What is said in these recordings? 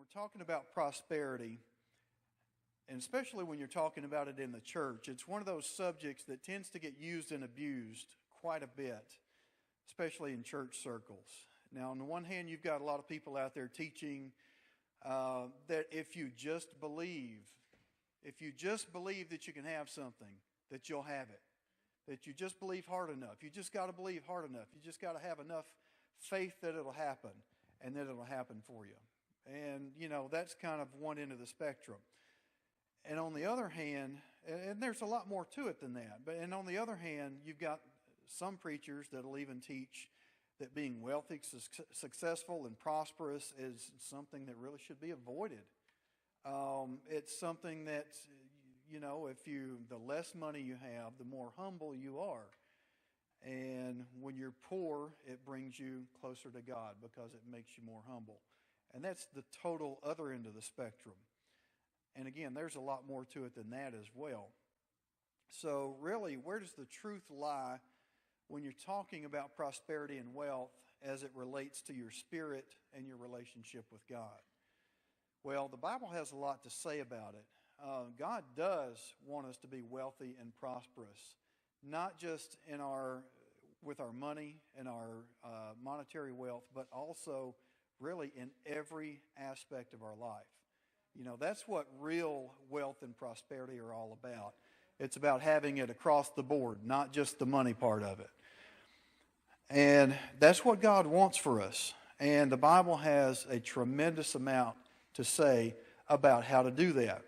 we're talking about prosperity, and especially when you're talking about it in the church, it's one of those subjects that tends to get used and abused quite a bit, especially in church circles. Now, on the one hand, you've got a lot of people out there teaching that if you just believe that you can have something, that you'll have it. That you just believe hard enough. You just got to believe hard enough. You just got to have enough faith that it'll happen, and that it'll happen for you. And, that's kind of one end of the spectrum. And on the other hand, and there's a lot more to it than that, and on the other hand, you've got some preachers that'll even teach that being wealthy, successful, and prosperous is something that really should be avoided. It's something that, the less money you have, the more humble you are. And when you're poor, it brings you closer to God because it makes you more humble. And that's the total other end of the spectrum. And again, there's a lot more to it than that as well. So really, where does the truth lie when you're talking about prosperity and wealth as it relates to your spirit and your relationship with God? Well, the Bible has a lot to say about it. God does want us to be wealthy and prosperous, not just with our money and our monetary wealth, but also really in every aspect of our life. That's what real wealth and prosperity are all about. It's about having it across the board, not just the money part of it. And that's what God wants for us. And the Bible has a tremendous amount to say about how to do that.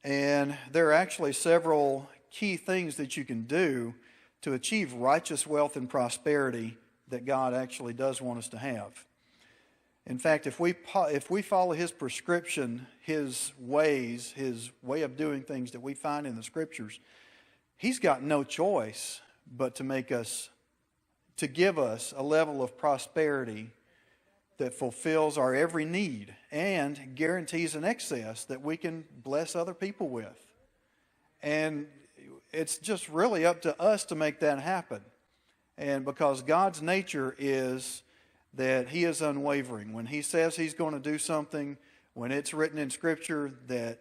And there are actually several key things that you can do to achieve righteous wealth and prosperity that God actually does want us to have. In fact, if we follow His prescription, His ways, His way of doing things that we find in the Scriptures, He's got no choice but to give us a level of prosperity that fulfills our every need and guarantees an excess that we can bless other people with. And it's just really up to us to make that happen. And because God's nature is that He is unwavering. When He says He's going to do something, when it's written in Scripture that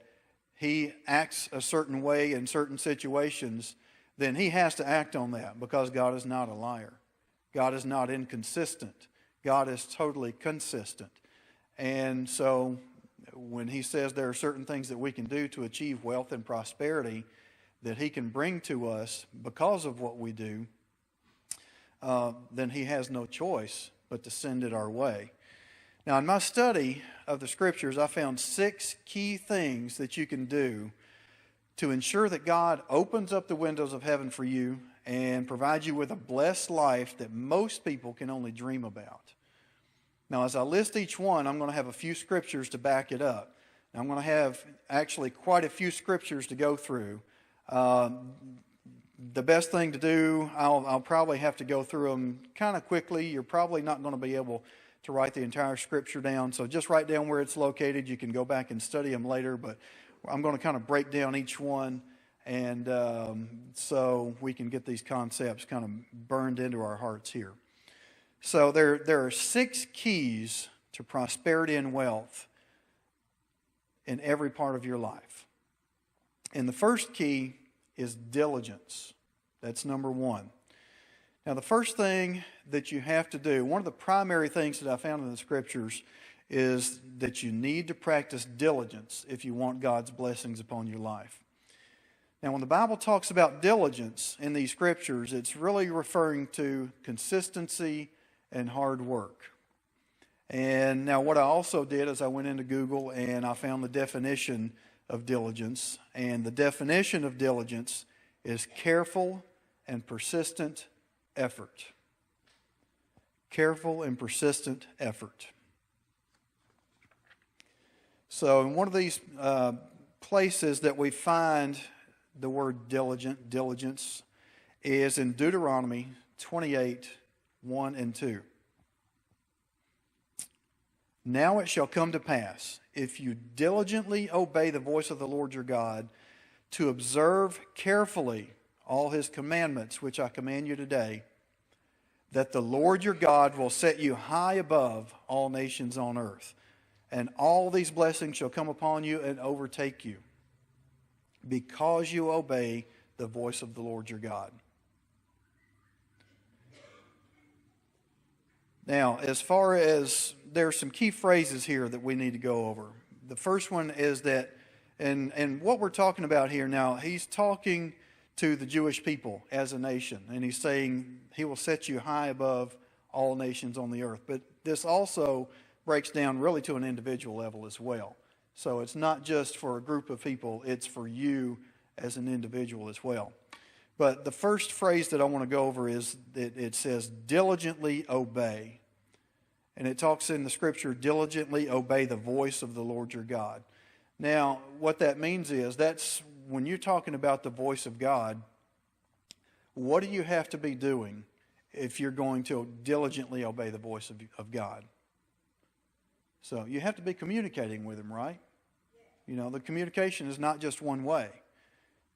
He acts a certain way in certain situations, then He has to act on that because God is not a liar. God is not inconsistent. God is totally consistent. And so when He says there are certain things that we can do to achieve wealth and prosperity that He can bring to us because of what we do, then He has no choice but to send it our way. Now, in my study of the Scriptures, I found 6 key things that you can do to ensure that God opens up the windows of heaven for you and provides you with a blessed life that most people can only dream about. Now, as I list each one, I'm going to have a few scriptures to back it up. Now, I'm going to have actually quite a few scriptures to go through. The best thing to do, I'll probably have to go through them kind of quickly. You're probably not going to be able to write the entire scripture down. So just write down where it's located. You can go back and study them later, but I'm going to kind of break down each one, and so we can get these concepts kind of burned into our hearts here. So there are 6 keys to prosperity and wealth in every part of your life. And the first key is diligence. That's number 1. Now, the first thing that you have to do, one of the primary things that I found in the Scriptures, is that you need to practice diligence if you want God's blessings upon your life. Now, when the Bible talks about diligence in these Scriptures, it's really referring to consistency and hard work. And now what I also did is I went into Google and I found the definition of diligence. And the definition of diligence is careful and persistent effort. Careful and persistent effort. So in one of these places that we find the word diligence is in Deuteronomy 28, 1 and 2. Now it shall come to pass, if you diligently obey the voice of the Lord your God, to observe carefully all His commandments, which I command you today, that the Lord your God will set you high above all nations on earth, and all these blessings shall come upon you and overtake you, because you obey the voice of the Lord your God. Now, as far as there are some key phrases here that we need to go over. The first one is that, and what we're talking about here now, he's talking to the Jewish people as a nation, and he's saying he will set you high above all nations on the earth. But this also breaks down really to an individual level as well. So it's not just for a group of people, it's for you as an individual as well. But the first phrase that I want to go over is that it says, diligently obey. And it talks in the scripture, diligently obey the voice of the Lord your God. Now, what that means is, that's when you're talking about the voice of God, what do you have to be doing if you're going to diligently obey the voice of God? So you have to be communicating with him, right? You know, the communication is not just one way.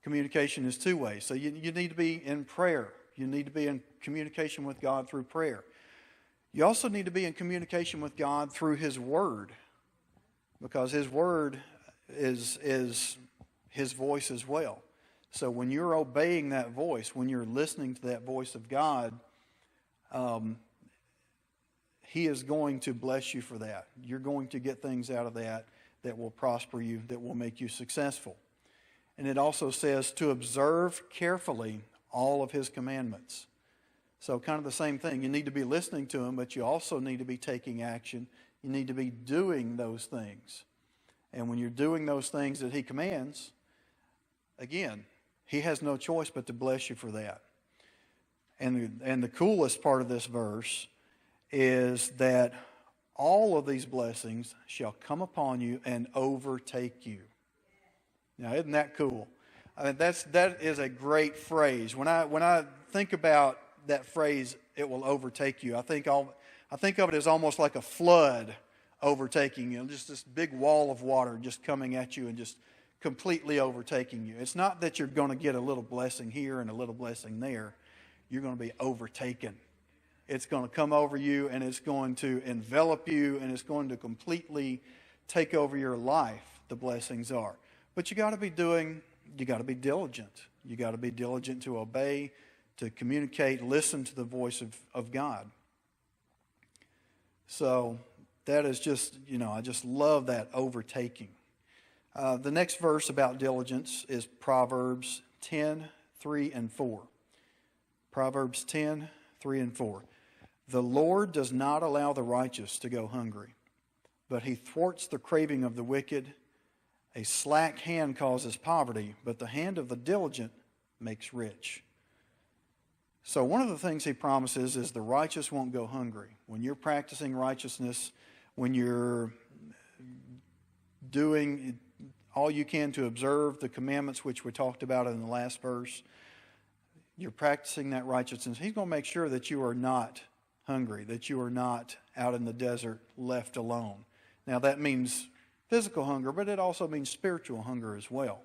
Communication is two ways. So you need to be in prayer. You need to be in communication with God through prayer. You also need to be in communication with God through his word, because his word is his voice as well. So when you're obeying that voice, when you're listening to that voice of God, he is going to bless you for that. You're going to get things out of that that will prosper you, that will make you successful. And it also says to observe carefully all of his commandments. So kind of the same thing. You need to be listening to him, but you also need to be taking action. You need to be doing those things. And when you're doing those things that he commands, again, he has no choice but to bless you for that. And the coolest part of this verse is that all of these blessings shall come upon you and overtake you. Now, isn't that cool? I mean, that is a great phrase. When I think about that phrase, it will overtake you, I think of it as almost like a flood overtaking you, just this big wall of water just coming at you and just completely overtaking you. It's not that you're going to get a little blessing here and a little blessing there. You're going to be overtaken. It's going to come over you, and it's going to envelop you, and it's going to completely take over your life, the blessings are. But you got to be diligent. You got to be diligent to obey, to communicate, listen to the voice of God. So that is just, I just love that overtaking. The next verse about diligence is Proverbs 10, 3 and 4. Proverbs 10, 3 and 4. The Lord does not allow the righteous to go hungry, but he thwarts the craving of the wicked. A slack hand causes poverty, but the hand of the diligent makes rich. So one of the things he promises is the righteous won't go hungry. When you're practicing righteousness, when you're doing all you can to observe the commandments, which we talked about in the last verse, you're practicing that righteousness. He's going to make sure that you are not hungry, that you are not out in the desert left alone. Now that means physical hunger, but it also means spiritual hunger as well.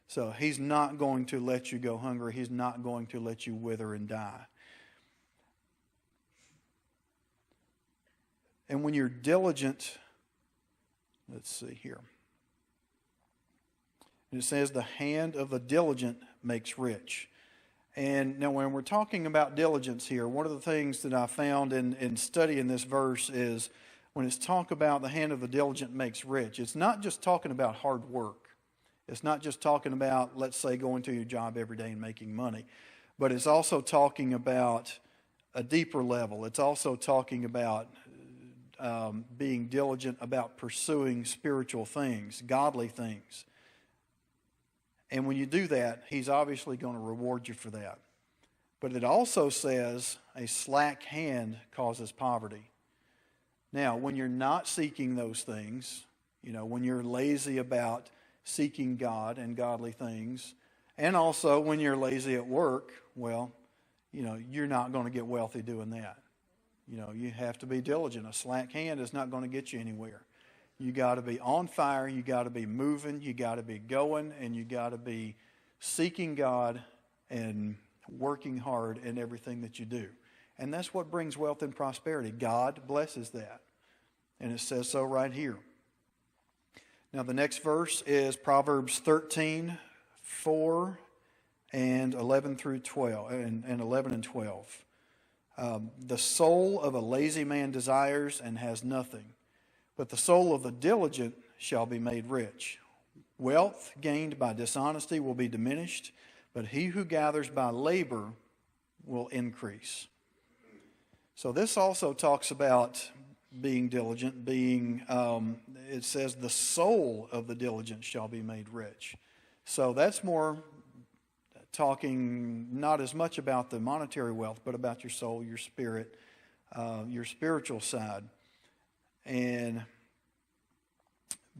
So he's not going to let you go hungry. He's not going to let you wither and die. And when you're diligent, let's see here. It says the hand of the diligent makes rich. And now when we're talking about diligence here, one of the things that I found in studying this verse is when it's talk about the hand of the diligent makes rich, it's not just talking about hard work. It's not just talking about, let's say, going to your job every day and making money. But it's also talking about a deeper level. It's also talking about being diligent about pursuing spiritual things, godly things. And when you do that, he's obviously going to reward you for that. But it also says a slack hand causes poverty. Now, when you're not seeking those things, when you're lazy about seeking God and godly things, and also when you're lazy at work, well, you're not going to get wealthy doing that. You have to be diligent. A slack hand is not going to get you anywhere. You got to be on fire, you got to be moving, you got to be going, and you got to be seeking God and working hard in everything that you do. And that's what brings wealth and prosperity. God blesses that. And it says so right here. Now the next verse is Proverbs 13:4 and 11 through 12, and 11 and 12. The soul of a lazy man desires and has nothing, but the soul of the diligent shall be made rich. Wealth gained by dishonesty will be diminished, but he who gathers by labor will increase. So this also talks about being diligent, it says the soul of the diligent shall be made rich. So that's more talking not as much about the monetary wealth, but about your soul, your spirit, your spiritual side. And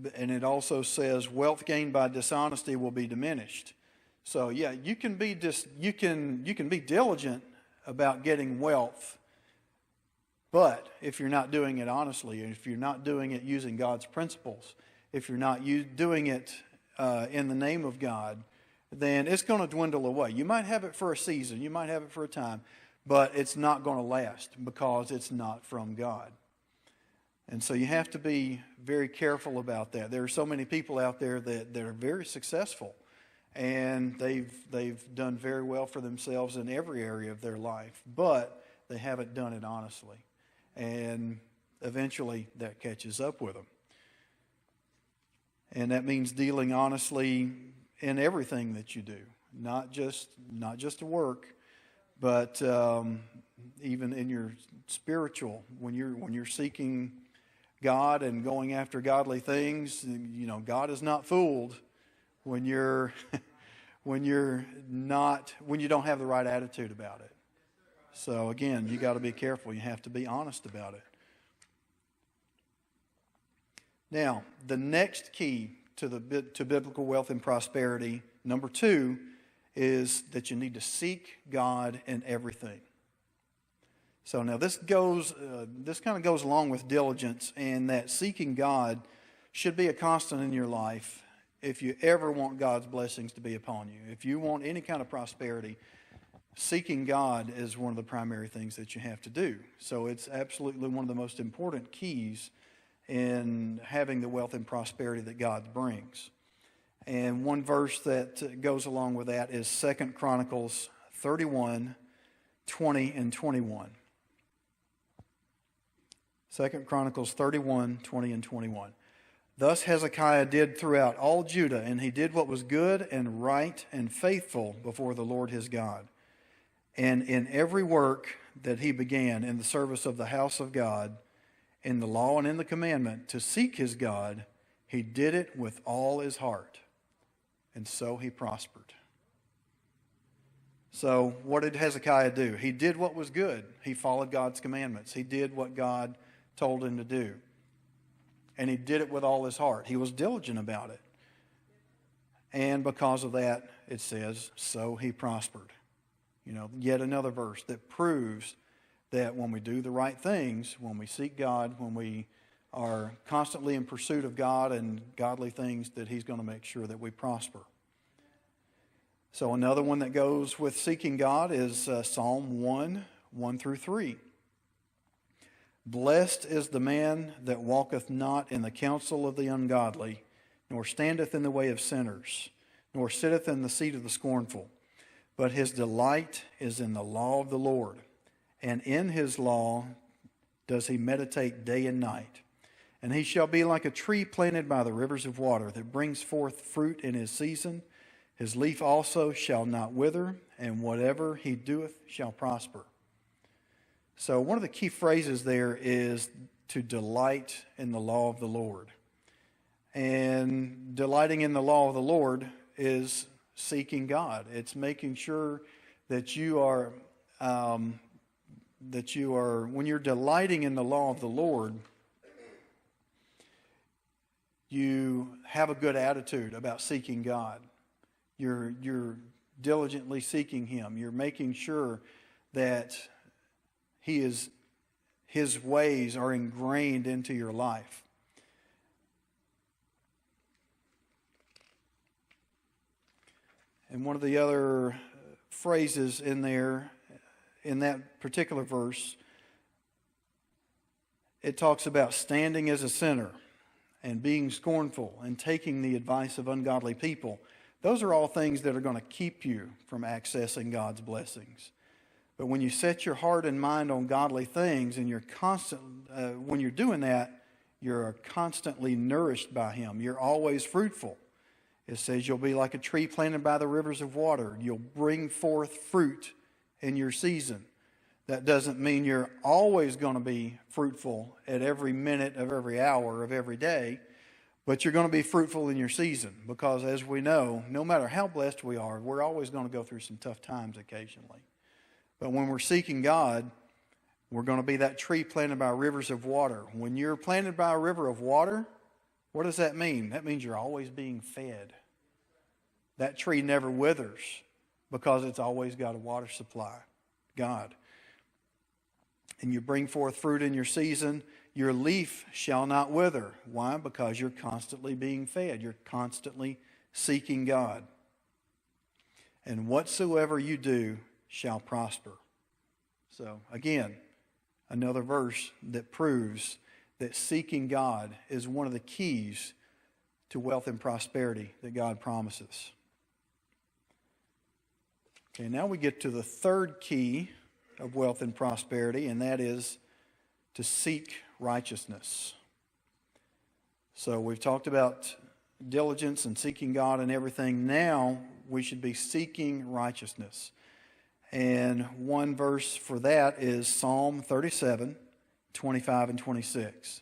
it also says wealth gained by dishonesty will be diminished. So yeah, you can be diligent about getting wealth, but if you're not doing it honestly, and if you're not doing it using God's principles, if you're not doing it in the name of God, then it's going to dwindle away. You might have it for a season, you might have it for a time, but it's not going to last because it's not from God. And so you have to be very careful about that. There are so many people out there that are very successful, and they've done very well for themselves in every area of their life, but they haven't done it honestly. And eventually that catches up with them. And that means dealing honestly in everything that you do, not just to work, but even in your spiritual, when you're seeking God and going after godly things. You know, God is not fooled when you don't have the right attitude about it. So again, you got to be careful. You have to be honest about it. Now, the next key to biblical wealth and prosperity, number 2, is that you need to seek God in everything. So now this kind of goes along with diligence, and that seeking God should be a constant in your life if you ever want God's blessings to be upon you. If you want any kind of prosperity, seeking God is one of the primary things that you have to do. So it's absolutely one of the most important keys in having the wealth and prosperity that God brings. And one verse that goes along with that is 2 Chronicles 31, 20 and 21. 2 Chronicles 31, 20 and 21. Thus Hezekiah did throughout all Judah, and he did what was good and right and faithful before the Lord his God. And in every work that he began in the service of the house of God, in the law and in the commandment, to seek his God, he did it with all his heart. And so he prospered. So what did Hezekiah do? He did what was good. He followed God's commandments. He did what God told him to do. And he did it with all his heart. He was diligent about it. And because of that, it says, so he prospered. You know, yet another verse that proves that when we do the right things, when we seek God, when we are constantly in pursuit of God and godly things, that he's going to make sure that we prosper. So another one that goes with seeking God is Psalm 1, 1 through 3. Blessed is the man that walketh not in the counsel of the ungodly, nor standeth in the way of sinners, nor sitteth in the seat of the scornful. But his delight is in the law of the Lord, and in his law does he meditate day and night. And he shall be like a tree planted by the rivers of water, that brings forth fruit in his season. His leaf also shall not wither, and whatever he doeth shall prosper. So one of the key phrases there is to delight in the law of the Lord. And delighting in the law of the Lord is seeking God. It's making sure that you are, when you're delighting in the law of the Lord, you have a good attitude about seeking God. You're diligently seeking him. You're making sure that his ways are ingrained into your life. And one of the other phrases in there in that particular verse, it talks about standing as a sinner and being scornful and taking the advice of ungodly people. Those are all things that are going to keep you from accessing God's blessings. But when you set your heart and mind on godly things, and when you're doing that, you're constantly nourished by Him. You're always fruitful. It says you'll be like a tree planted by the rivers of water. You'll bring forth fruit in your season. That doesn't mean you're always going to be fruitful at every minute of every hour of every day, but you're going to be fruitful in your season, because as we know, no matter how blessed we are, we're always going to go through some tough times occasionally. But when we're seeking God, we're going to be that tree planted by rivers of water. When you're planted by a river of water, what does that mean? That means you're always being fed. That tree never withers because it's always got a water supply, God. And you bring forth fruit in your season. Your leaf shall not wither. Why? Because you're constantly being fed. You're constantly seeking God. And whatsoever you do shall prosper. So again, another verse that proves that seeking God is one of the keys to wealth and prosperity that God promises. Okay, now we get to the third key of wealth and prosperity, and that is to seek righteousness. So we've talked about diligence and seeking God and everything. Now we should be seeking righteousness. And one verse for that is Psalm 37, 25 and 26.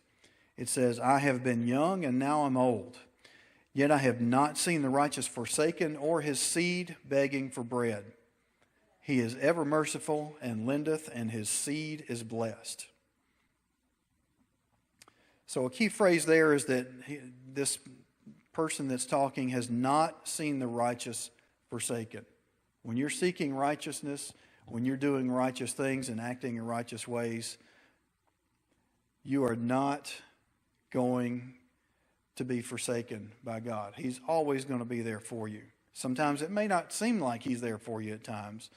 It says, I have been young and now I'm old, yet I have not seen the righteous forsaken or his seed begging for bread. He is ever merciful and lendeth, and his seed is blessed. So a key phrase there is that this person that's talking has not seen the righteous forsaken. When you're seeking righteousness, when you're doing righteous things and acting in righteous ways, you are not going to be forsaken by God. He's always going to be there for you. Sometimes it may not seem like He's there for you at times,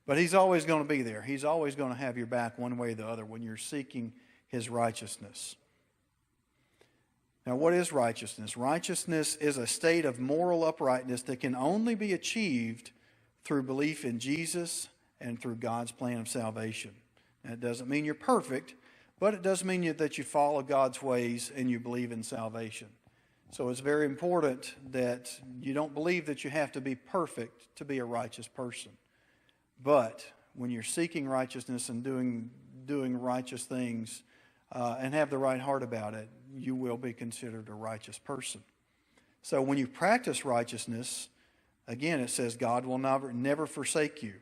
but He's always going to be there. He's always going to have your back one way or the other when you're seeking His righteousness. Now, what is righteousness? Righteousness is a state of moral uprightness that can only be achieved through belief in Jesus and through God's plan of salvation. Now, it doesn't mean you're perfect, but it does mean that you follow God's ways and you believe in salvation. So it's very important that you don't believe that you have to be perfect to be a righteous person. But when you're seeking righteousness and doing righteous things and have the right heart about it, you will be considered a righteous person. So when you practice righteousness, again, it says God will never forsake you.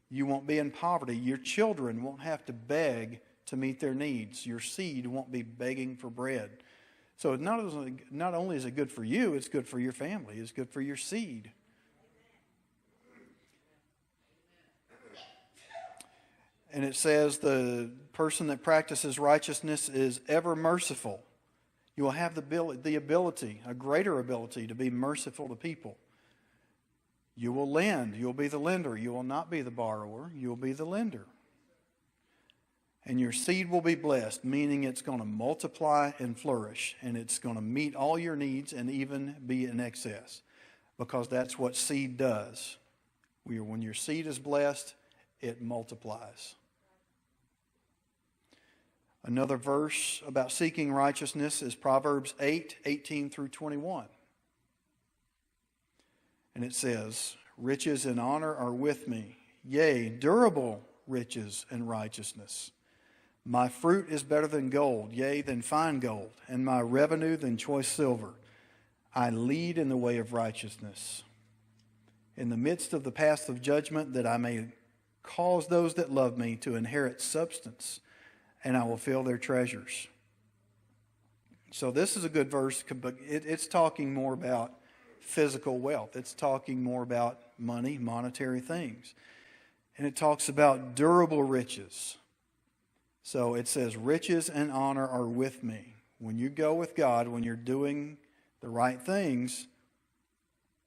You won't be in poverty. Your children won't have to beg to meet their needs. Your seed won't be begging for bread. So not only is it good for you, it's good for your family. It's good for your seed. And it says the person that practices righteousness is ever merciful. You will have the ability, a greater ability, to be merciful to people. You will lend. You will be the lender. You will not be the borrower. You will be the lender. And your seed will be blessed, meaning it's going to multiply and flourish, and it's going to meet all your needs and even be in excess, because that's what seed does. When your seed is blessed, it multiplies. Another verse about seeking righteousness is Proverbs 8, 18 through 21. And it says, riches and honor are with me, yea, durable riches and righteousness. My fruit is better than gold, yea, than fine gold, and my revenue than choice silver. I lead in the way of righteousness, in the midst of the paths of judgment, that I may cause those that love me to inherit substance, and I will fill their treasures. So this is a good verse, but it's talking more about physical wealth. It's talking more about money, monetary things. And it talks about durable riches. So it says, riches and honor are with me. When you go with God, when you're doing the right things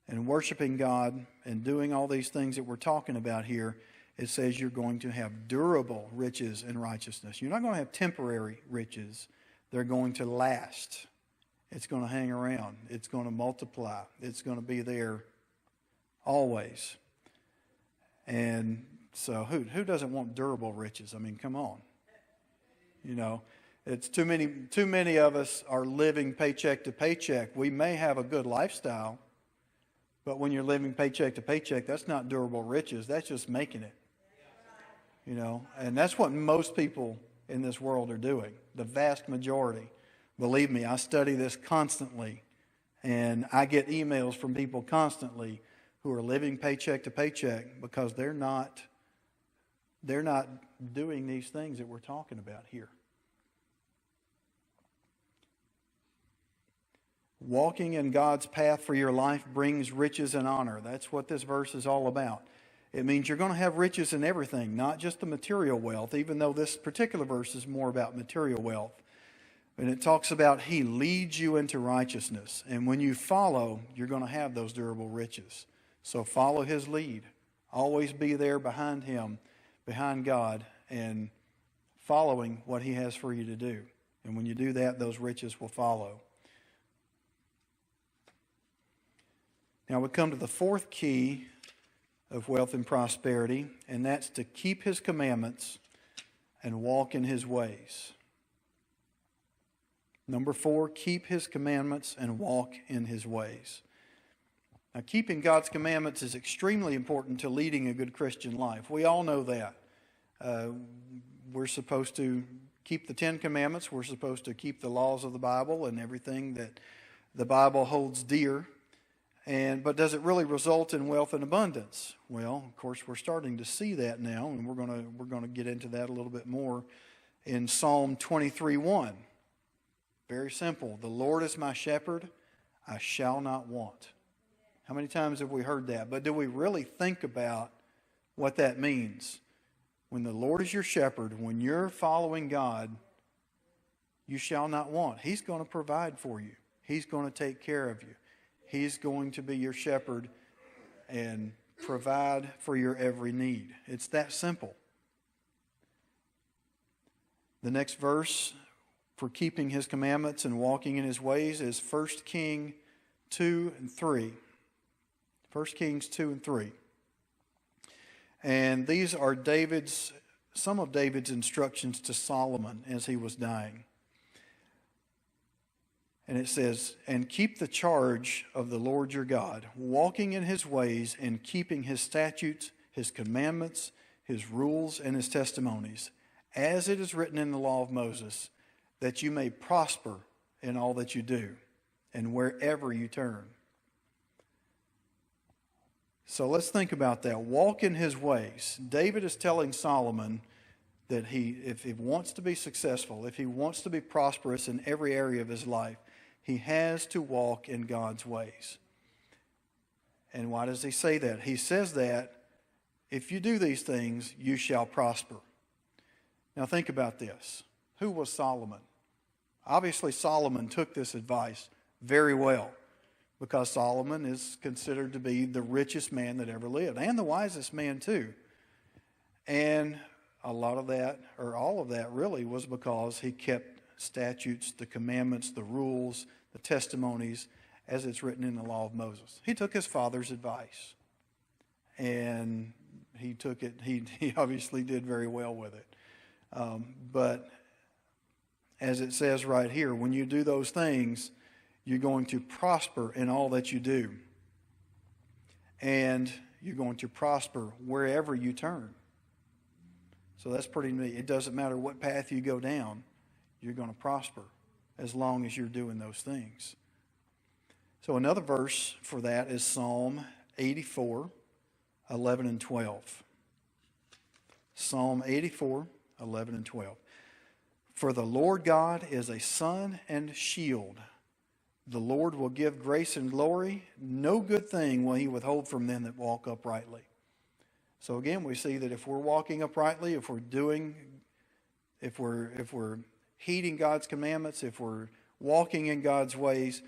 and worshiping God and doing all these things that we're talking about here, It says you're going to have durable riches and righteousness. You're not going to have temporary riches. They're going to last. It's going to hang around. It's going to multiply. It's going to be there always. And so who doesn't want durable riches? I mean, come on. You know, it's too many of us are living paycheck to paycheck. We may have a good lifestyle, but when you're living paycheck to paycheck, that's not durable riches. That's just making it. You know, and that's what most people in this world are doing, the vast majority. Believe me, I study this constantly, and I get emails from people constantly who are living paycheck to paycheck because they're not doing these things that we're talking about here. Walking in God's path for your life brings riches and honor. That's what this verse is all about. It means you're going to have riches in everything, not just the material wealth, even though this particular verse is more about material wealth. And it talks about He leads you into righteousness. And when you follow, you're going to have those durable riches. So follow His lead. Always be there behind Him, behind God, and following what He has for you to do. And when you do that, those riches will follow. Now we come to the fourth key of wealth and prosperity, and that's to keep His commandments and walk in His ways. Number 4, keep His commandments and walk in His ways. Now, keeping God's commandments is extremely important to leading a good Christian life. We all know that. We're supposed to keep the 10 Commandments. We're supposed to keep the laws of the Bible and everything that the Bible holds dear. But does it really result in wealth and abundance? Well, of course, we're starting to see that now, and we're going to get into that a little bit more in Psalm 23:1. Very simple. The Lord is my shepherd; I shall not want. How many times have we heard that? But do we really think about what that means? When the Lord is your shepherd, when you're following God, you shall not want. He's going to provide for you. He's going to take care of you. He's going to be your shepherd and provide for your every need. It's that simple. The next verse for keeping His commandments and walking in His ways is 1 Kings 2 and 3. 1 Kings 2 and 3. And these are some of David's instructions to Solomon as he was dying. And it says, and keep the charge of the Lord your God, walking in His ways and keeping His statutes, His commandments, His rules, and His testimonies, as it is written in the law of Moses, that you may prosper in all that you do and wherever you turn. So let's think about that. Walk in His ways. David is telling Solomon that if he wants to be successful, if he wants to be prosperous in every area of his life, he has to walk in God's ways. And why does he say that? He says that if you do these things, you shall prosper. Now think about this. Who was Solomon? Obviously, Solomon took this advice very well, because Solomon is considered to be the richest man that ever lived, and the wisest man too. And a lot of that, or all of that really, was because he kept statutes, the commandments, the rules, the testimonies, as it's written in the law of Moses. He took his father's advice, and he took it, he obviously did very well with it. But as it says right here, when you do those things, you're going to prosper in all that you do. And you're going to prosper wherever you turn. So that's pretty neat. It doesn't matter what path you go down, you're going to prosper as long as you're doing those things. So another verse for that is Psalm 84, 11 and 12. Psalm 84, 11 and 12. For the Lord God is a sun and shield. The Lord will give grace and glory. No good thing will He withhold from them that walk uprightly. So again, we see that if we're walking uprightly, if we're heeding God's commandments, if we're walking in God's ways,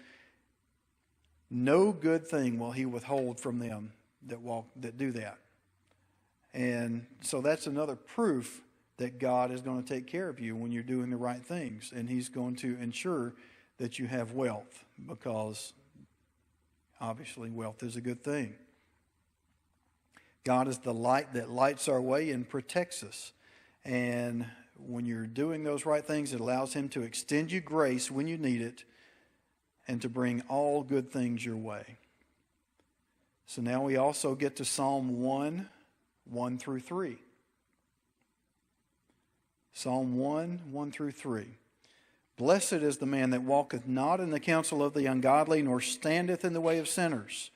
no good thing will He withhold from them that do that. And so that's another proof that God is going to take care of you when you're doing the right things. And He's going to ensure that you have wealth, because obviously wealth is a good thing. God is the light that lights our way and protects us. And when you're doing those right things, it allows Him to extend you grace when you need it and to bring all good things your way. So now we also get to Psalm 1, 1 through 3. Psalm 1, 1 through 3. Blessed is the man that walketh not in the counsel of the ungodly, nor standeth in the way of sinners,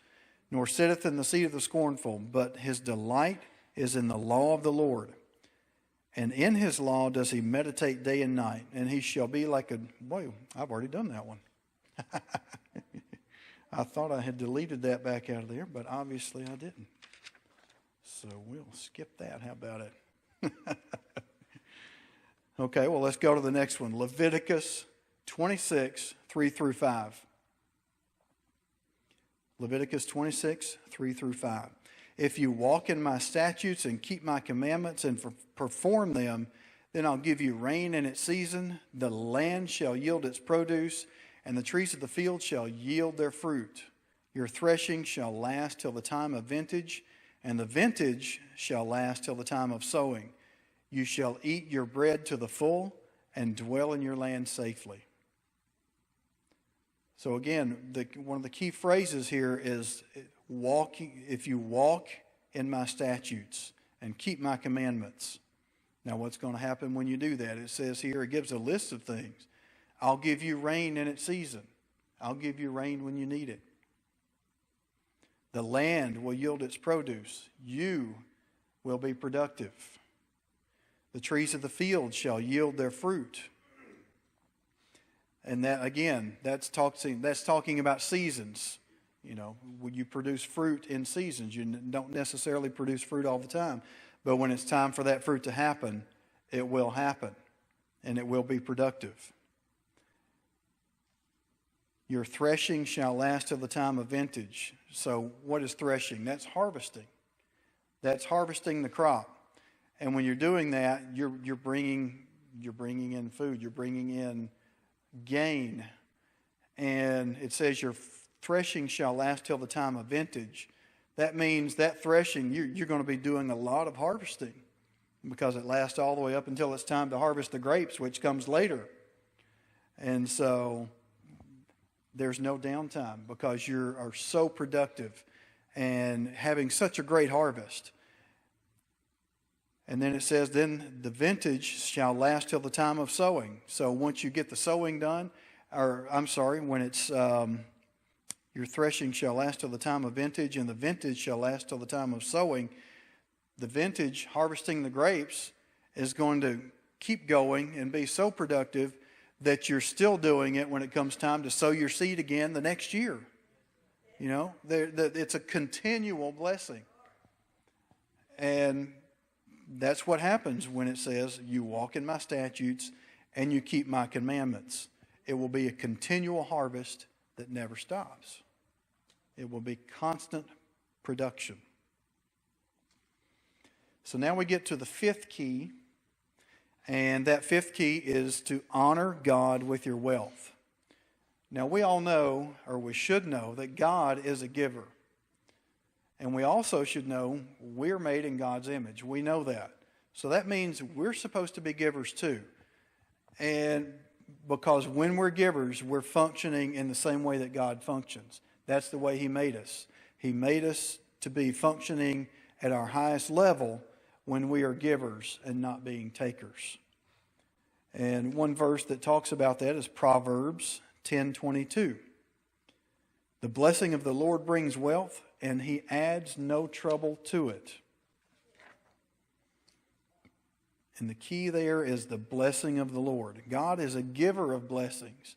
nor sitteth in the seat of the scornful, but his delight is in the law of the Lord. And in his law does he meditate day and night, and he shall be like a... Whoa, I've already done that one. I thought I had deleted that back out of there, but obviously I didn't. So we'll skip that. How about it? Okay, well, let's go to the next one. Leviticus 26, 3 through 5. Leviticus 26, 3 through 5. If you walk in my statutes and keep my commandments and perform them, then I'll give you rain in its season, the land shall yield its produce, and the trees of the field shall yield their fruit. Your threshing shall last till the time of vintage, and the vintage shall last till the time of sowing. You shall eat your bread to the full and dwell in your land safely. So again, one of the key phrases here is walking. If you walk in my statutes and keep my commandments. Now what's going to happen when you do that? It says here, it gives a list of things. I'll give you rain in its season. I'll give you rain when you need it. The land will yield its produce. You will be productive. The trees of the field shall yield their fruit. And that, again, that's talking about seasons. You know, when you produce fruit in seasons, you don't necessarily produce fruit all the time. But when it's time for that fruit to happen, it will happen. And it will be productive. Your threshing shall last till the time of vintage. So what is threshing? That's harvesting. That's harvesting the crop. And when you're doing that, you're bringing in food. You're bringing in gain. And it says your threshing shall last till the time of vintage. That means that threshing, you're going to be doing a lot of harvesting because it lasts all the way up until it's time to harvest the grapes, which comes later. And so there's no downtime because you are so productive and having such a great harvest. And then it says, then the vintage shall last till the time of sowing. So once you get the sowing done, when it's your threshing shall last till the time of vintage, and the vintage shall last till the time of sowing. The vintage, harvesting the grapes, is going to keep going and be so productive that you're still doing it when it comes time to sow your seed again the next year. You know, it's a continual blessing. And that's what happens when it says, you walk in my statutes and you keep my commandments. It will be a continual harvest that never stops. It will be constant production. So now we get to the fifth key, and that fifth key is to honor God with your wealth. Now we all know, or we should know, that God is a giver. And we also should know we're made in God's image. We know that. So that means we're supposed to be givers too. And because when we're givers, we're functioning in the same way that God functions. That's the way He made us. He made us to be functioning at our highest level when we are givers and not being takers. And one verse that talks about that is Proverbs 10:22. The blessing of the Lord brings wealth, and He adds no trouble to it. And the key there is the blessing of the Lord. God is a giver of blessings.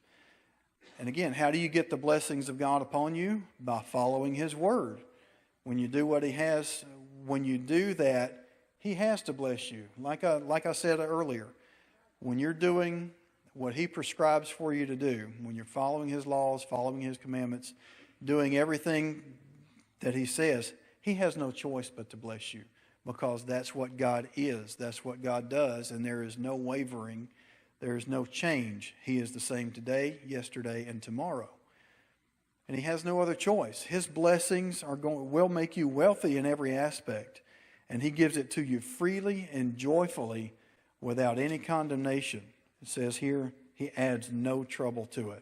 And again, how do you get the blessings of God upon you? By following His word. When you do what He has, when you do that, He has to bless you. Like I said earlier, when you're doing what He prescribes for you to do, when you're following His laws, following His commandments, doing everything that He says, He has no choice but to bless you because that's what God is. That's what God does, and there is no wavering. There is no change. He is the same today, yesterday, and tomorrow. And He has no other choice. His blessings will make you wealthy in every aspect, and He gives it to you freely and joyfully without any condemnation. It says here, He adds no trouble to it.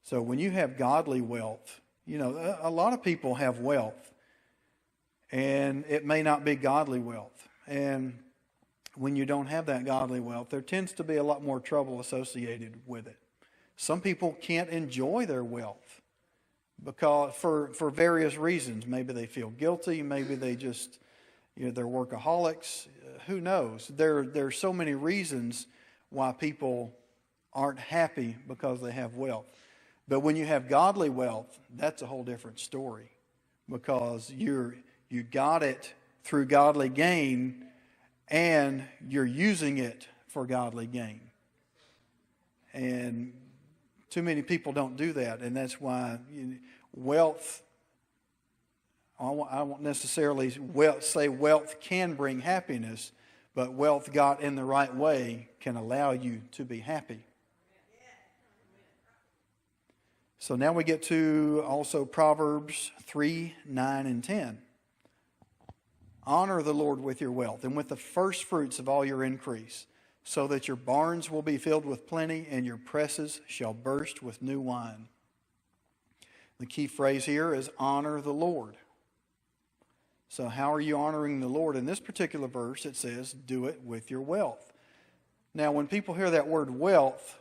So when you have godly wealth, a lot of people have wealth, and it may not be godly wealth. And when you don't have that godly wealth, there tends to be a lot more trouble associated with it. Some people can't enjoy their wealth because for various reasons. Maybe they feel guilty. Maybe they just, they're workaholics. Who knows? There's so many reasons why people aren't happy because they have wealth. But when you have godly wealth, that's a whole different story, because you got it through godly gain, and you're using it for godly gain. And too many people don't do that, and that's why wealth, I won't necessarily say wealth can bring happiness, but wealth got in the right way can allow you to be happy. So now we get to also Proverbs 3, 9, and 10. Honor the Lord with your wealth and with the first fruits of all your increase, so that your barns will be filled with plenty and your presses shall burst with new wine. The key phrase here is honor the Lord. So how are you honoring the Lord? In this particular verse, it says, do it with your wealth. Now, when people hear that word wealth,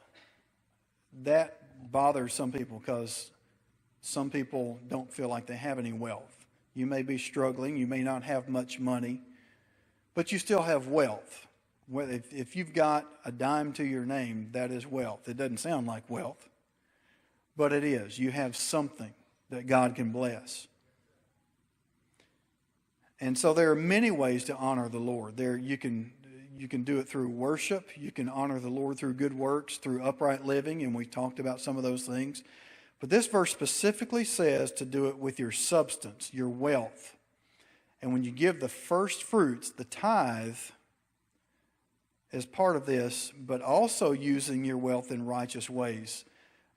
that bothers some people, because some people don't feel like they have any wealth. You may be struggling. You may not have much money, but you still have wealth. If you've got a dime to your name, that is wealth. It doesn't sound like wealth, but it is. You have something that God can bless. And so there are many ways to honor the Lord. You can do it through worship. You can honor the Lord through good works, through upright living, and we talked about some of those things. But this verse specifically says to do it with your substance, your wealth. And when you give the first fruits, the tithe, as part of this, but also using your wealth in righteous ways.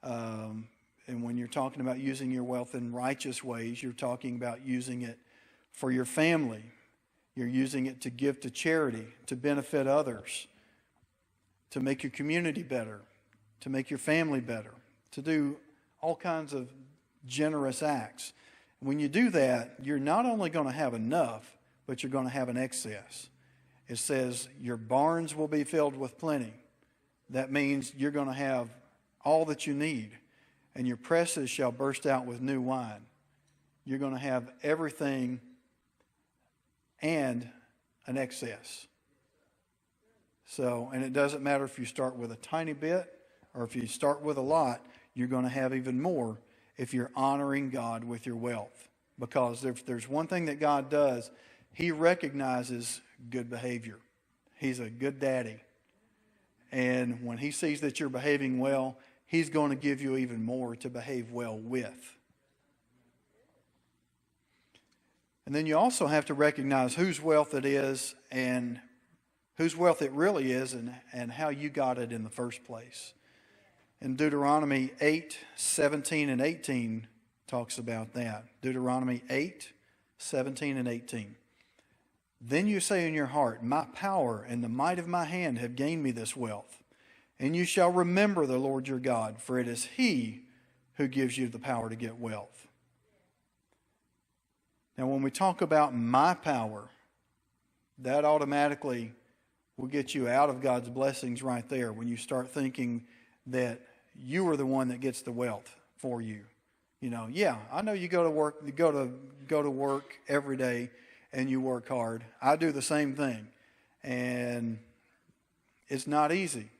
And when you're talking about using your wealth in righteous ways, you're talking about using it for your family. You're using it to give to charity, to benefit others, to make your community better, to make your family better, to do all kinds of generous acts. When you do that, you're not only going to have enough, but you're going to have an excess. It says your barns will be filled with plenty. That means you're going to have all that you need, and your presses shall burst out with new wine. You're going to have everything and an excess. So, and it doesn't matter if you start with a tiny bit or if you start with a lot, you're going to have even more if you're honoring God with your wealth. Because if there's one thing that God does, He recognizes good behavior. He's a good daddy. And when He sees that you're behaving well, He's going to give you even more to behave well with. And then you also have to recognize whose wealth it is and whose wealth it really is, and how you got it in the first place. In Deuteronomy 8, 17 and 18 talks about that. Deuteronomy 8, 17 and 18. Then you say in your heart, my power and the might of my hand have gained me this wealth. And you shall remember the Lord your God, for it is He who gives you the power to get wealth. Now, when we talk about my power, that automatically will get you out of God's blessings right there when you start thinking that you are the one that gets the wealth for you. Yeah, I know you go to work, you go to work every day and you work hard. I do the same thing. And it's not easy.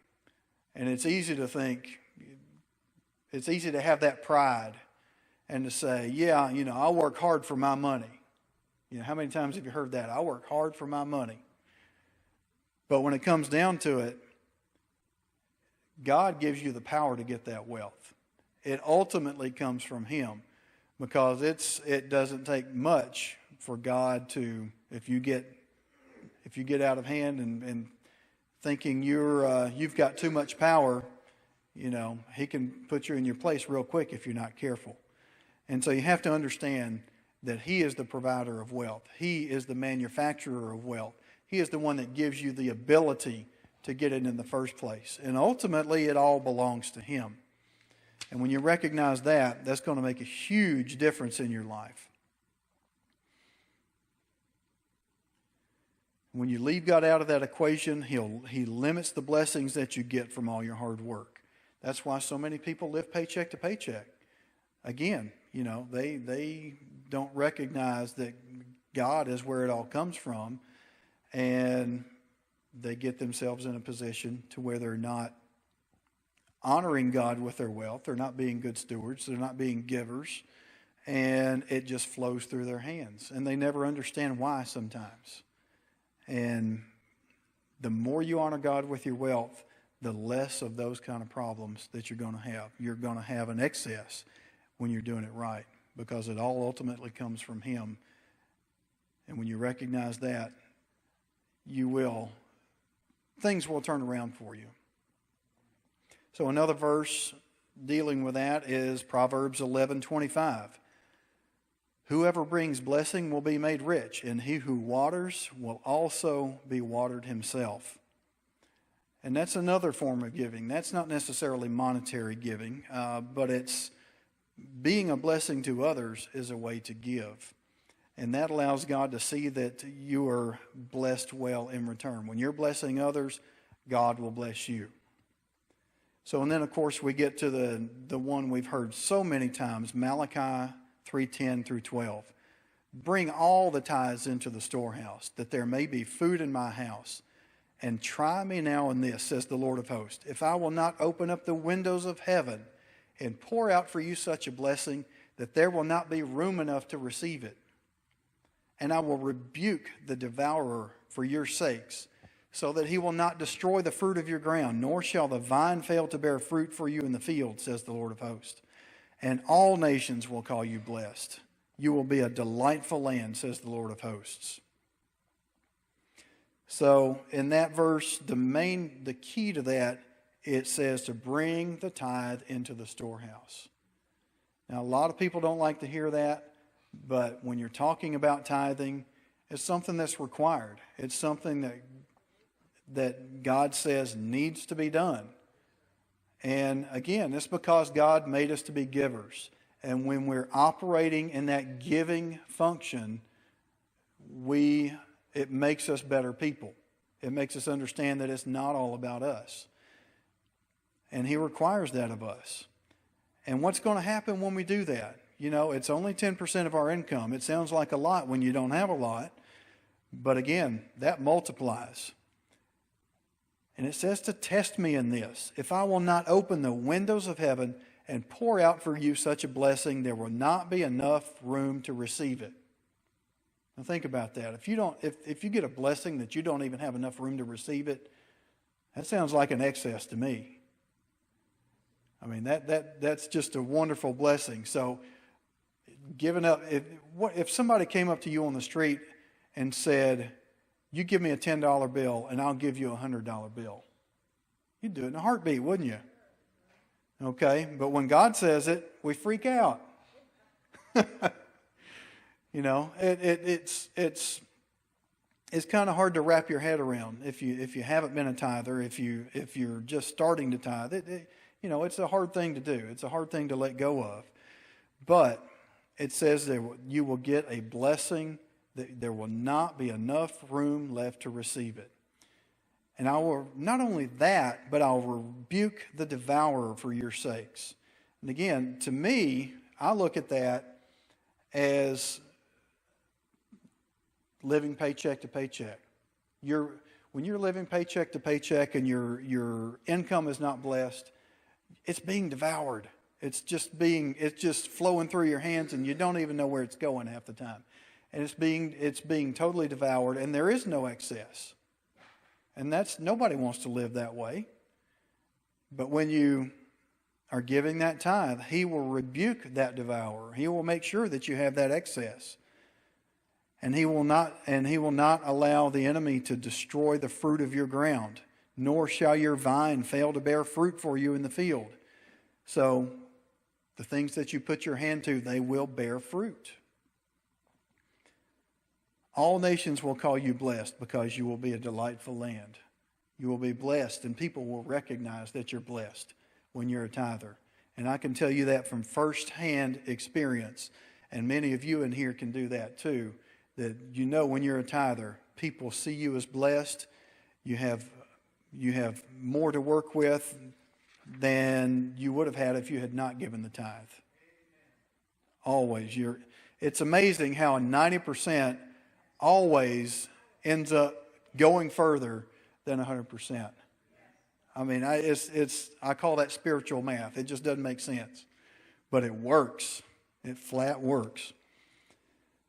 And it's easy to think, it's easy to have that pride and to say, yeah, I work hard for my money. How many times have you heard that? I work hard for my money. But when it comes down to it, God gives you the power to get that wealth. It ultimately comes from Him, because it doesn't take much for God to, If you get out of hand and thinking you've got too much power, he can put you in your place real quick if you're not careful. And so you have to understand that he is the provider of wealth. He is the manufacturer of wealth. He is the one that gives you the ability to get it in the first place. And ultimately, it all belongs to him. And when you recognize that, that's going to make a huge difference in your life. When you leave God out of that equation, he limits the blessings that you get from all your hard work. That's why so many people live paycheck to paycheck. Again, they don't recognize that God is where it all comes from, and they get themselves in a position to where they're not honoring God with their wealth. They're not being good stewards. They're not being givers, and it just flows through their hands, and they never understand why sometimes. And the more you honor God with your wealth, the less of those kind of problems that you're going to have. You're going to have an excess when you're doing it right, because it all ultimately comes from him. And when you recognize that, things will turn around for you. So another verse dealing with that is Proverbs 11:25. Whoever brings blessing will be made rich, and he who waters will also be watered himself. And that's another form of giving. That's not necessarily monetary giving, but it's being a blessing to others is a way to give. And that allows God to see that you are blessed well in return. When you're blessing others, God will bless you. So, and then of course we get to the one we've heard so many times, Malachi 3:10 through 12. Bring all the tithes into the storehouse, that there may be food in my house. And try me now in this, says the Lord of hosts, if I will not open up the windows of heaven and pour out for you such a blessing that there will not be room enough to receive it. And I will rebuke the devourer for your sakes, so that he will not destroy the fruit of your ground, nor shall the vine fail to bear fruit for you in the field, says the Lord of hosts. And all nations will call you blessed. You will be a delightful land, says the Lord of hosts. So in that verse, the key to that, it says to bring the tithe into the storehouse. Now, a lot of people don't like to hear that, but when you're talking about tithing, it's something that's required. It's something that God says needs to be done. And again, it's because God made us to be givers. And when we're operating in that giving function, it makes us better people. It makes us understand that it's not all about us. And he requires that of us. And what's going to happen when we do that? It's only 10% of our income. It sounds like a lot when you don't have a lot. But again, that multiplies. And it says to test me in this. If I will not open the windows of heaven and pour out for you such a blessing, there will not be enough room to receive it. Now think about that. If you get a blessing that you don't even have enough room to receive it, that sounds like an excess to me. I mean, that's just a wonderful blessing. So giving up, if somebody came up to you on the street and said, you give me a $10 bill and I'll give you a $100 bill, you'd do it in a heartbeat, wouldn't you? Okay, but when God says it, we freak out. It's kind of hard to wrap your head around if you haven't been a tither, if you're just starting to tithe. It's a hard thing to do. It's a hard thing to let go of. But it says that you will get a blessing, that there will not be enough room left to receive it. And I will, not only that, but I'll rebuke the devourer for your sakes. And again, to me, I look at that as living paycheck to paycheck. When you're living paycheck to paycheck and your income is not blessed, it's being devoured. It's just flowing through your hands, and you don't even know where it's going half the time. And it's being totally devoured, and there is no excess. And nobody wants to live that way. But when you are giving that tithe, he will rebuke that devourer. He will make sure that you have that excess. and he will not allow the enemy to destroy the fruit of your ground, nor shall your vine fail to bear fruit for you in the field. So the things that you put your hand to, they will bear fruit. All nations will call you blessed because you will be a delightful land. You will be blessed, and people will recognize that you're blessed when you're a tither. And I can tell you that from firsthand experience, and many of you in here can do that too, that you know when you're a tither, people see you as blessed. You have more to work with than you would have had if you had not given the tithe. Always. It's amazing how 90% always ends up going further than 100%. I mean, I call that spiritual math. It just doesn't make sense. But it works. It flat works.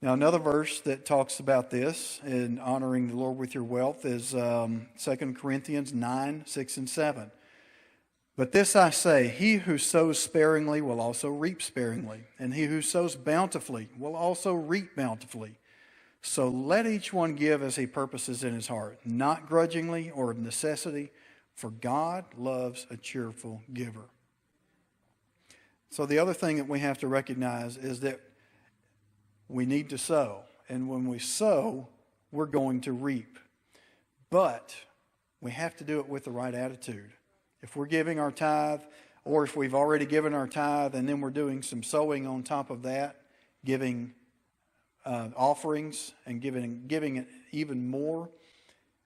Now, another verse that talks about this and honoring the Lord with your wealth is 2 Corinthians 9, 6, and 7. But this I say, he who sows sparingly will also reap sparingly, and he who sows bountifully will also reap bountifully. So let each one give as he purposes in his heart, not grudgingly or of necessity, for God loves a cheerful giver. So the other thing that we have to recognize is that we need to sow. And when we sow, we're going to reap. But we have to do it with the right attitude. If we're giving our tithe, or if we've already given our tithe and then we're doing some sowing on top of that, giving offerings and giving it even more,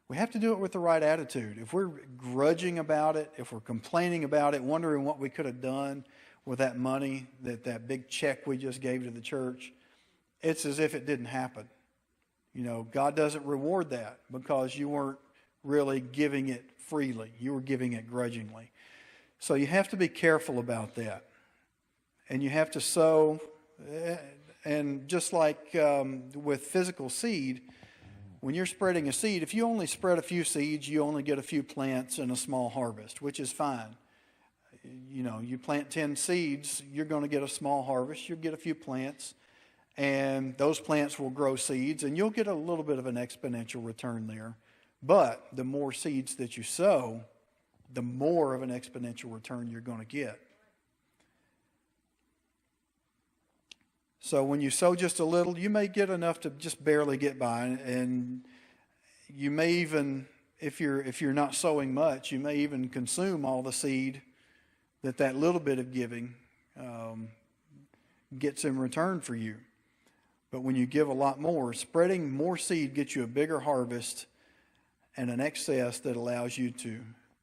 we have to do it with the right attitude. If we're grudging about it, if we're complaining about it, wondering what we could have done with that money, that big check we just gave to the church, it's as if it didn't happen. You know, God doesn't reward that because you weren't really giving it freely. You were giving it grudgingly. So you have to be careful about that. And you have to sow. And just like with physical seed, when you're spreading a seed, if you only spread a few seeds, you only get a few plants and a small harvest, which is fine. You know, you plant 10 seeds, you're going to get a small harvest. You'll get a few plants, and those plants will grow seeds, and you'll get a little bit of an exponential return there. But the more seeds that you sow, the more of an exponential return you're going to get. So when you sow just a little, you may get enough to just barely get by, and you may even, if you're not sowing much, you may even consume all the seed that little bit of giving gets in return for you. But when you give a lot more, spreading more seed gets you a bigger harvest and an excess that allows you to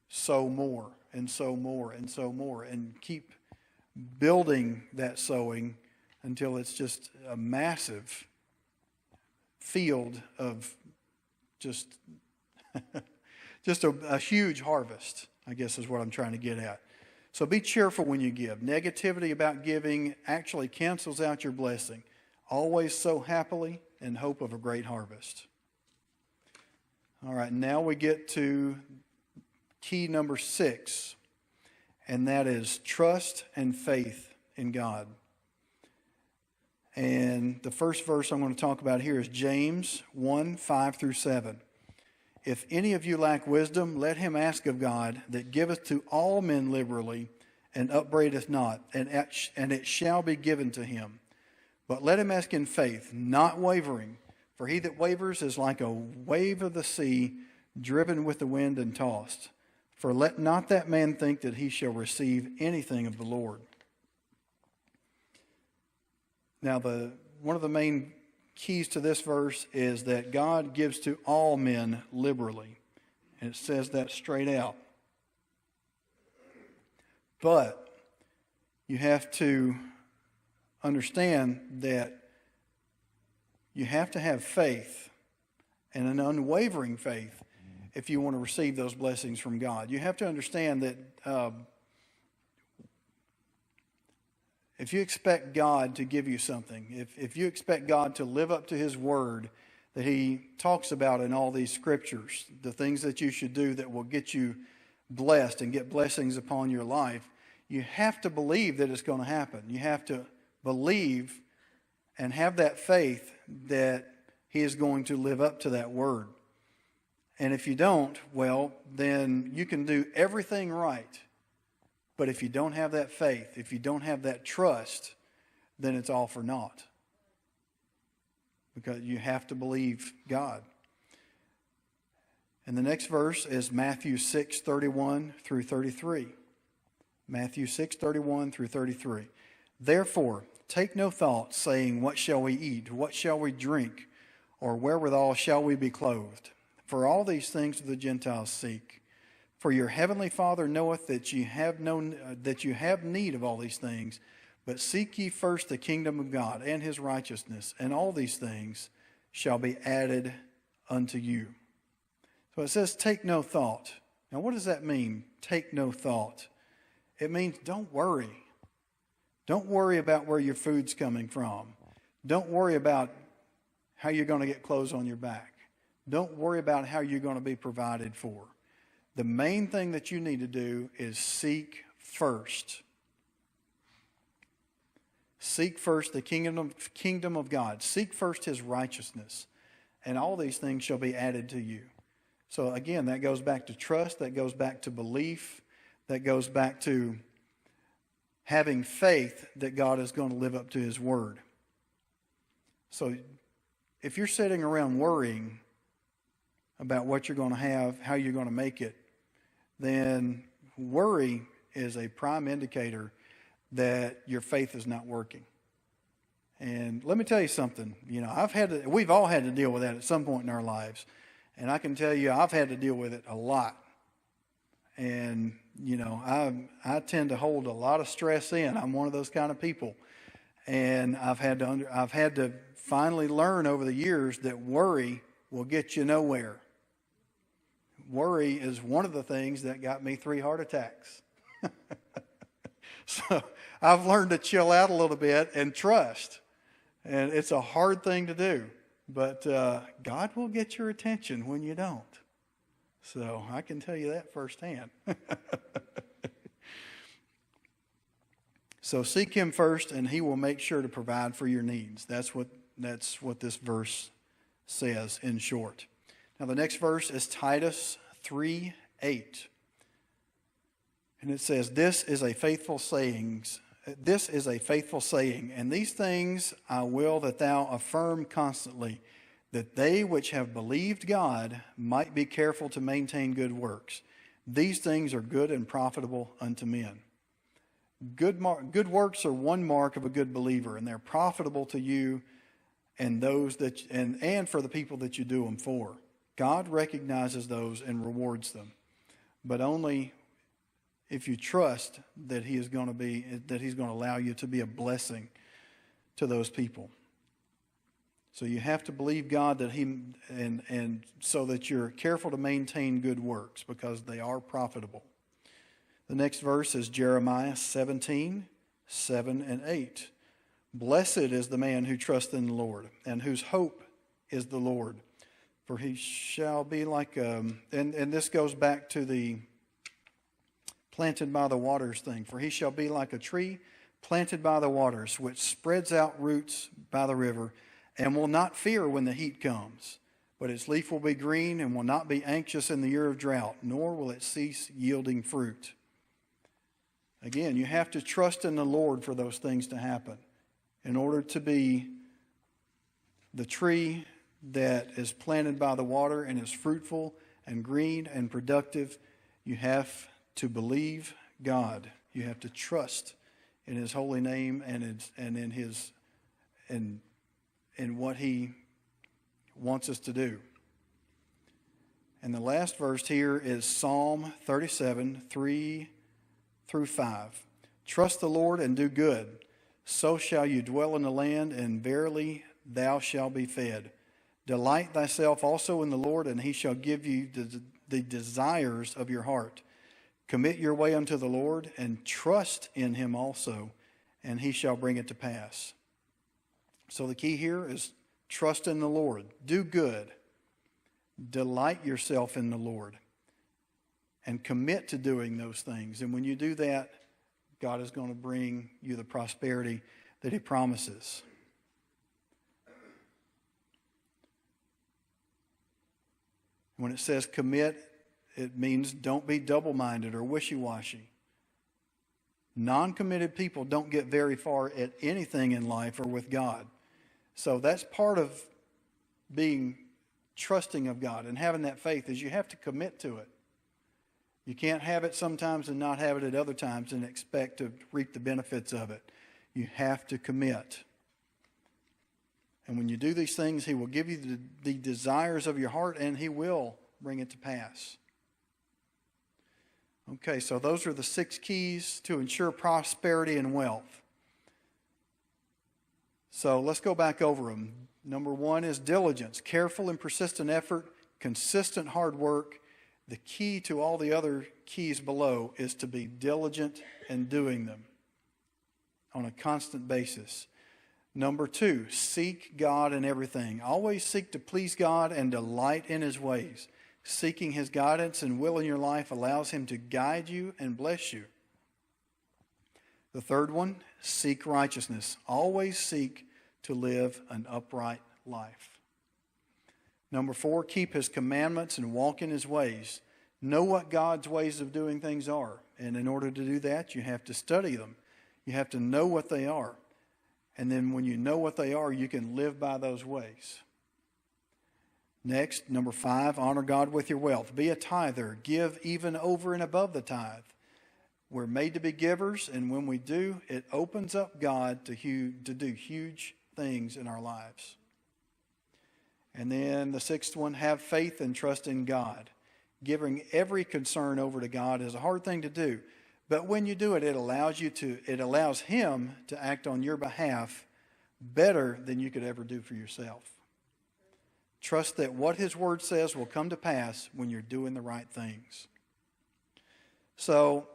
sow more and sow more and sow more and keep building that sowing until it's just a massive field of just a huge harvest, I guess is what I'm trying to get at. So be cheerful when you give. Negativity about giving actually cancels out your blessing. Always sow happily in hope of a great harvest. All right, now we get to key number 6, and that is trust and faith in God. And the first verse I'm going to talk about here is James 1, 5 through 7. If any of you lack wisdom, let him ask of God, that giveth to all men liberally, and upbraideth not, and it shall be given to him. But let him ask in faith, not wavering. For he that wavers is like a wave of the sea, driven with the wind and tossed. For let not that man think that he shall receive anything of the Lord. Now, one of the main keys to this verse is that God gives to all men liberally. And it says that straight out. But you have to understand that you have to have faith, and an unwavering faith, if you want to receive those blessings from God. You have to understand that if you expect God to give you something, if you expect God to live up to his word that he talks about in all these scriptures, the things that you should do that will get you blessed and get blessings upon your life, you have to believe that it's going to happen. You have to believe and have that faith that He is going to live up to that word. And if you don't, well, then you can do everything right. But if you don't have that faith, if you don't have that trust, then it's all for naught. Because you have to believe God. And the next verse is Matthew 6:31 through 33. Matthew 6:31 through 33. Therefore, take no thought, saying, what shall we eat? What shall we drink? Or wherewithal shall we be clothed? For all these things do the Gentiles seek. For your heavenly Father knoweth that ye have need of all these things. But seek ye first the kingdom of God and his righteousness, and all these things shall be added unto you. So it says, take no thought. Now, what does that mean? Take no thought. It means don't worry. Don't worry about where your food's coming from. Don't worry about how you're going to get clothes on your back. Don't worry about how you're going to be provided for. The main thing that you need to do is seek first. Seek first the kingdom of God. Seek first his righteousness. And all these things shall be added to you. So again, that goes back to trust. That goes back to belief. That goes back to having faith that God is going to live up to his word. So if you're sitting around worrying about what you're going to have, how you're going to make it, then worry is a prime indicator that your faith is not working. And let me tell you something. We've all had to deal with that at some point in our lives. And I can tell you, I've had to deal with it a lot. And, I tend to hold a lot of stress in. I'm one of those kind of people. And I've had to finally learn over the years that worry will get you nowhere. Worry is one of the things that got me 3 heart attacks. So I've learned to chill out a little bit and trust. And it's a hard thing to do. But God will get your attention when you don't. So I can tell you that firsthand. So seek him first, and he will make sure to provide for your needs. That's what this verse says in short. Now the next verse is Titus 3:8. And it says, This is a faithful saying, and these things I will that thou affirm constantly, that they which have believed God might be careful to maintain good works. These things are good and profitable unto men. Good works are one mark of a good believer, and they're profitable to you and those that and for the people that you do them for. God recognizes those and rewards them, but only if you trust that He's going to allow you to be a blessing to those people. So you have to believe God that and so that you're careful to maintain good works, because they are profitable. The next verse is Jeremiah 17:7 and 8. Blessed is the man who trusts in the Lord, and whose hope is the Lord. For he shall be like and this goes back to the planted by the waters thing. For he shall be like a tree planted by the waters, which spreads out roots by the river, and will not fear when the heat comes. But its leaf will be green, and will not be anxious in the year of drought, nor will it cease yielding fruit. Again, you have to trust in the Lord for those things to happen. In order to be the tree that is planted by the water and is fruitful and green and productive, you have to believe God. You have to trust in His holy name and in what He wants us to do. And the last verse here is Psalm 37:3 through 5. Trust the Lord and do good, so shall you dwell in the land, and verily thou shalt be fed. Delight thyself also in the Lord, and He shall give you the desires of your heart. Commit your way unto the Lord, and trust in Him also, and He shall bring it to pass. So the key here is trust in the Lord. Do good. Delight yourself in the Lord. And commit to doing those things. And when you do that, God is going to bring you the prosperity that He promises. When it says commit, it means don't be double-minded or wishy-washy. Non-committed people don't get very far at anything in life or with God. So that's part of being trusting of God and having that faith, is you have to commit to it. You can't have it sometimes and not have it at other times and expect to reap the benefits of it. You have to commit. And when you do these things, He will give you the desires of your heart, and He will bring it to pass. Okay, so those are the 6 keys to ensure prosperity and wealth. So let's go back over them. Number 1 is diligence, careful and persistent effort, consistent hard work. The key to all the other keys below is to be diligent in doing them on a constant basis. Number 2, seek God in everything. Always seek to please God and delight in His ways. Seeking His guidance and will in your life allows Him to guide you and bless you. The third one, seek righteousness. Always seek to live an upright life. Number 4, keep His commandments and walk in His ways. Know what God's ways of doing things are. And in order to do that, you have to study them. You have to know what they are. And then when you know what they are, you can live by those ways. Next, number 5, honor God with your wealth. Be a tither. Give even over and above the tithe. We're made to be givers, and when we do, it opens up God to do huge things in our lives. And then the 6th one, have faith and trust in God. Giving every concern over to God is a hard thing to do. But when you do it, it allows Him to act on your behalf better than you could ever do for yourself. Trust that what His Word says will come to pass when you're doing the right things. So,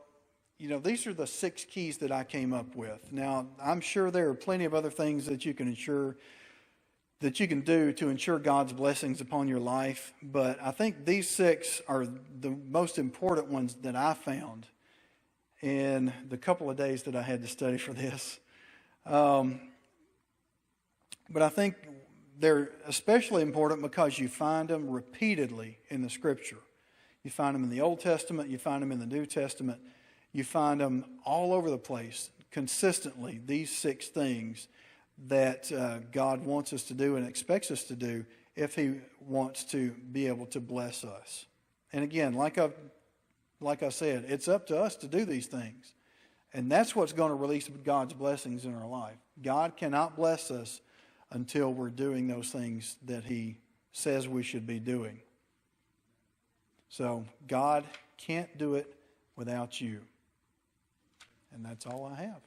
these are the 6 keys that I came up with. Now, I'm sure there are plenty of other things that you can do to ensure God's blessings upon your life, but I think these 6 are the most important ones that I found in the couple of days that I had to study for this. But I think they're especially important because you find them repeatedly in the Scripture. You find them in the Old Testament, you find them in the New Testament, you find them all over the place consistently, these 6 things that God wants us to do and expects us to do if He wants to be able to bless us. And again, like I said, it's up to us to do these things. And that's what's going to release God's blessings in our life. God cannot bless us until we're doing those things that He says we should be doing. So God can't do it without you. And that's all I have.